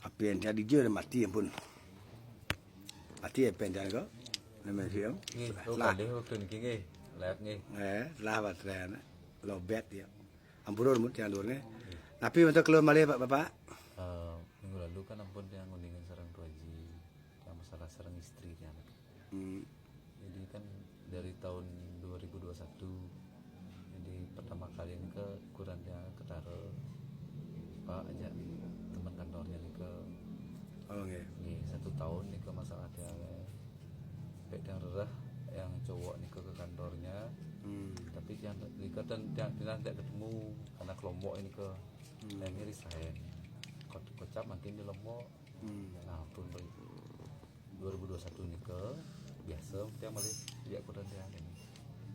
Apa yang dia dia mati pun. Mati apa yang dia ko? Nama dia. Lah deh waktu niki nggih. Lihat nggih. Lah batrean. Lobet dia. Ampun mut yang luar Tapi untuk keluar malih Pak Bapak. Minggu lalu kan ampun yang ngundingin sareng tuaji yang masalah sareng istri kan. Jadi kan dari tahun 2021 jadi pertama kali ini ke kurangnya ketara Pak aja teman kantornya nih ke nih 1 tahun nih ke masalah dia baik yang rerah yang cowok nih ke kantornya tapi yang lihat dan tidak ketemu karena kelompok ini ke yang ini resign kocap makin di lombok nah pun 2021 nih ke biasa yang balik dia kurang dia ini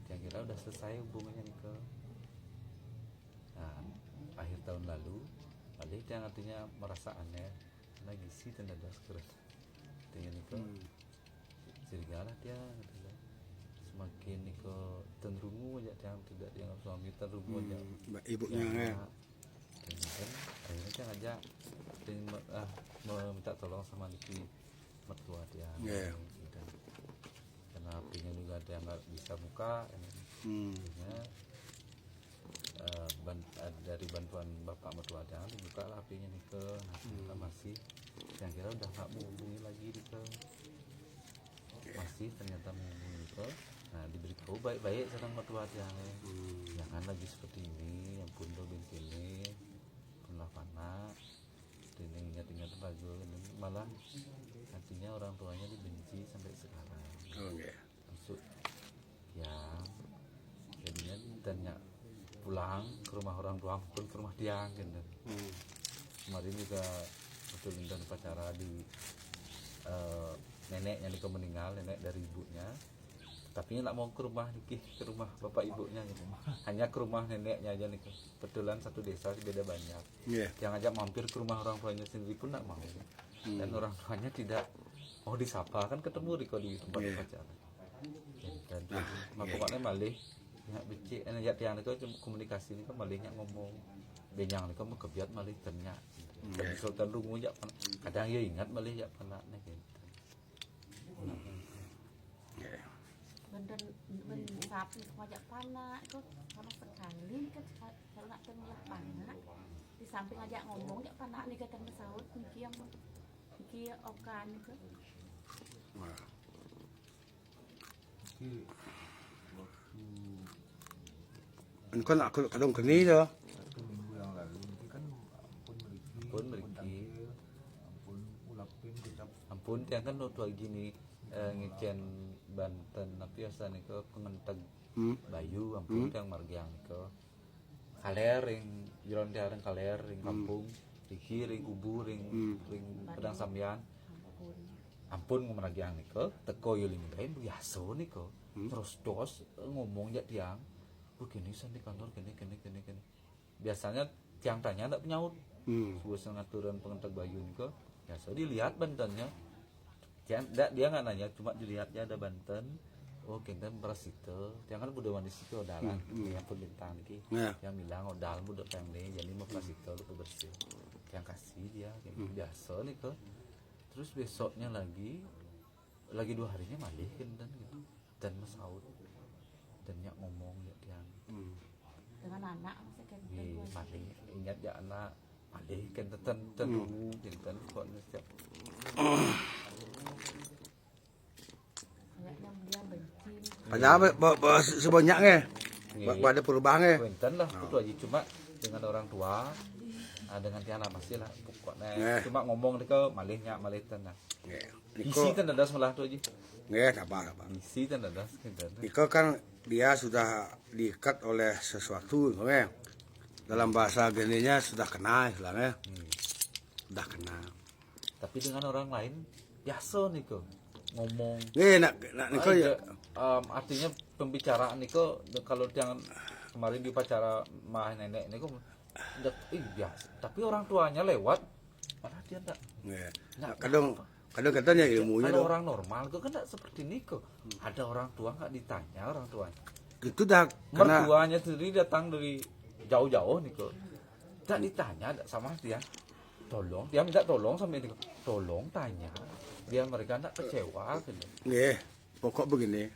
yang kira udah selesai hubungannya nih ke nah akhir tahun lalu balik yang artinya merasa aneh lagi sih tanda sekarang dengan nih ke serigala dia semakin nih ke cenderung aja yang tidak dianggap suami cenderung aja ibunya kan akhirnya dia ngajak meminta tolong sama Niki mertua dia gitu. Karena apinya juga ada yang nggak bisa buka akhirnya dari bantuan bapak mertua dia dibuka lah apinya nih ke masih yang kira udah nggak menghubungi lagi nih ke masih ternyata menghubungi ke nah diberitahu baik-baik sama mertua dia jangan lagi seperti ini yang pun begini pun panas dan ingat-ingat lagu ini malah artinya orang tuanya dibenci sampai sekarang maksud ya jadinya tanya pulang ke rumah orang tua pun ke rumah dia gitu kemarin juga betul dan upacara di neneknya nih meninggal nenek dari ibunya tapi nggak mau ke rumah Niki ke rumah bapak ibunya gitu hanya ke rumah neneknya aja nih kebetulan satu desa beda banyak yang ngajak mampir ke rumah orang tuanya sendiri pun nggak mau dan orang tuanya tidak mau disapa kan ketemu Riko di tempat upacara dan pokoknya malih nggak becik ngajak tiang itu komunikasi ini kan malihnya ngomong benyang ini kan kebiat malih ternyata dan sultan rungu aja kadang ya ingat malih ya pernah nih gitu ben sapi ngajak panak itu sama sekali kan kalau nak tengah panak di samping ngajak ngomong ya panak nih kata saut niki okan itu kan aku kadang keni tuh ampun yang kan waktu gini ngecen Banten tapi biasanya ke pengenteg Bayu ampun yang margiang ke kaler ring jalan tiareng kaler ring kampung iki ring kubu ring pedang sambian ampun ngomeragiang ke teko yuling lain biasa nih ke terus dos ngomong ya tiang begini di kantor gini biasanya tiang tanya ndak penyaut suasana ngaturan pengenteg Bayu nih ke biasa dilihat Bantennya dia nggak nanya cuma dilihatnya ada Banten kita Prasito yang kan udah mandi situ odalan yang pun bintang lagi yang bilang odal udah pengen deh jadi mau Prasito lu bersih yang kasih dia biasa nih ke terus besoknya lagi 2 harinya malih dan gitu dan Masaud dan nyak ngomong ya yang dengan anak malih ingat ya anak malih kan tentu kan kok setiap padahal sebanyak pada perubahannya Wenten lah itu aja cuma dengan orang tua dengan tiana pasti lah pokoknya cuma ngomong dia malihnya malih tenang isi ten dadas malah tuh aja apa isi ten dadas Niko kan dia sudah diikat oleh sesuatu dalam bahasa geninya sudah kenal istilahnya sudah kenal tapi dengan orang lain biasa Niko ngomong Niko ya artinya pembicaraan Niko kalau yang kemarin di upacara mah nenek Niko biasa tapi orang tuanya lewat malah dia enggak kadang katanya ilmunya kalau orang normal itu kan enggak seperti Niko ada orang tua nggak ditanya orang tuanya itu dah mertuanya sendiri datang dari jauh-jauh Niko tidak ditanya sama dia tolong, dia minta tolong sampai itu, tolong tanya, biar mereka tidak kecewa gitu. Nggih, pokok begini.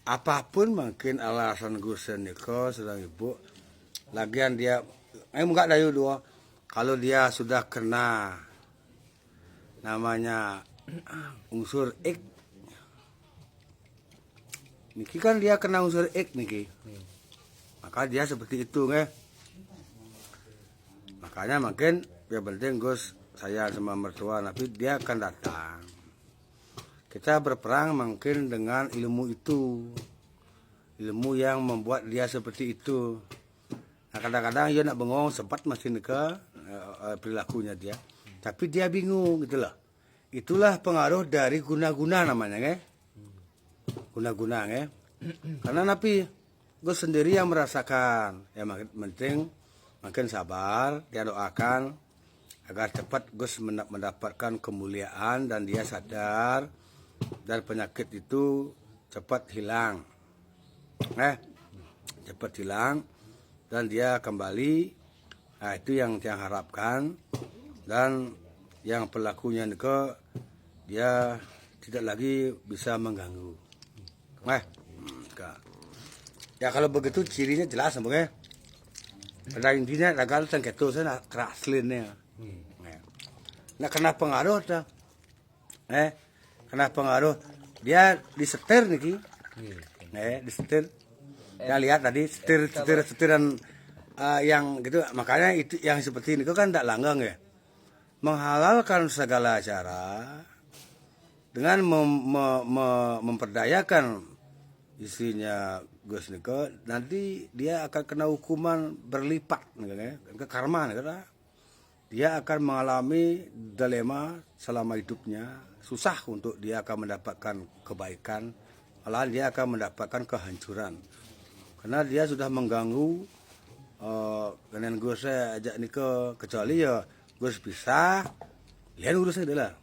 Apapun mungkin alasan Gus Niko sedang ibu, lagian dia, enggak dayu dua. Kalau dia sudah kena namanya unsur X, niki kan dia kena unsur X niki, maka dia seperti itu nggak. Makanya mungkin yang penting Gus saya sama mertua tapi dia akan datang. Kita berperang mungkin dengan ilmu itu, ilmu yang membuat dia seperti itu. Nah kadang-kadang dia nak bengong sempat masih ke perilakunya dia, tapi dia bingung gitu loh. Itulah pengaruh dari guna-guna namanya, nge? Guna-guna, nge? Karena napi Gus sendiri yang merasakan, ya penting makin sabar, dia doakan agar cepat Gus mendapatkan kemuliaan dan dia sadar dan penyakit itu cepat hilang, cepat hilang dan dia kembali. Nah itu yang saya harapkan dan yang pelakunya itu dia tidak lagi bisa mengganggu. Ya kalau begitu cirinya jelas, ya. Pada intinya ragal sengketu saya keraslinnya. Nah kena pengaruh dah. Kena pengaruh dia disetir niki. Disetir. Saya lihat tadi setiran yang gitu, makanya itu yang seperti ini kan tidak langgang ya. Menghalalkan segala cara dengan memperdayakan isinya Gus Niko, nanti dia akan kena hukuman berlipat, ke karma, dia akan mengalami dilema selama hidupnya, susah untuk dia akan mendapatkan kebaikan, malahan dia akan mendapatkan kehancuran, karena dia sudah mengganggu. Dengan Gus saya ajak Niko, kecuali ya Gus bisa, lihat urusnya adalah,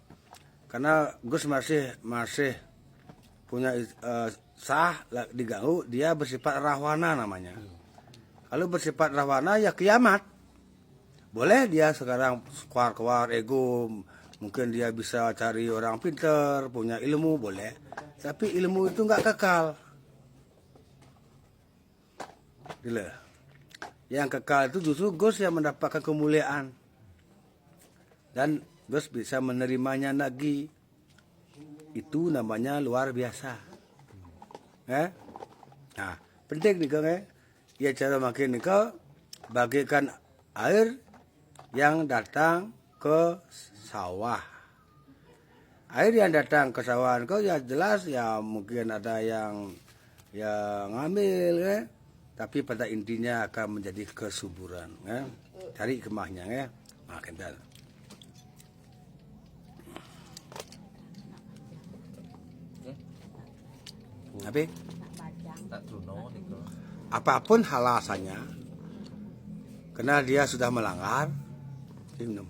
karena Gus masih punya sah diganggu, dia bersifat rahwana namanya. Kalau bersifat rahwana ya kiamat. Boleh dia sekarang keluar ego, mungkin dia bisa cari orang pinter, punya ilmu, boleh. Tapi ilmu itu nggak kekal. Gila. Yang kekal itu justru Gus yang mendapatkan kemuliaan. Dan Gus bisa menerimanya lagi. Itu namanya luar biasa. Nah, penting nih Kang, ya cara makin nih bagikan air yang datang ke sawah. Air yang datang ke sawah ya jelas ya mungkin ada yang ngambil, tapi pada intinya akan menjadi kesuburan, cari kemahnya, makin dah. Tapi apapun alasannya, karena dia sudah melanggar, minum.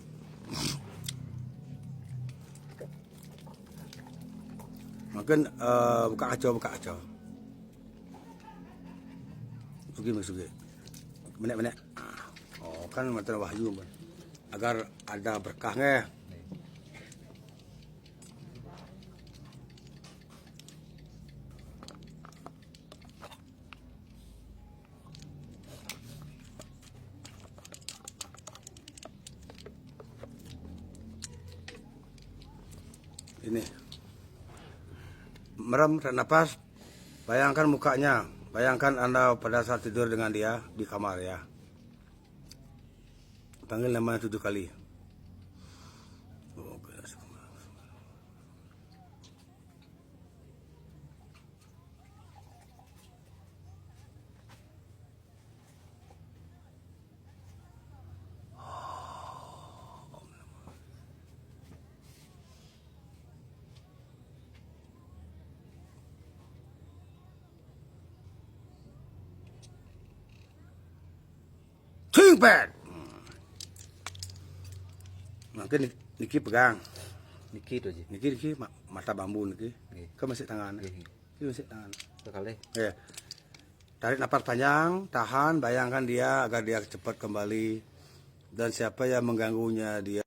Mungkin buka kacau. Sugi. Menek. Oh kan mata wahyu, agar ada berkahnya. Ini merem dan napas, bayangkan mukanya, bayangkan Anda pada saat tidur dengan dia di kamar ya, panggil namanya 7 kali. Singpet. Mungkin Niki pegang. Niki itu aja. Niki mata bambu Niki. Ke masih tangan. Niki masih tangan. sekali. Ya. Tarik napas panjang, tahan, bayangkan dia agar dia cepat kembali dan siapa yang mengganggunya dia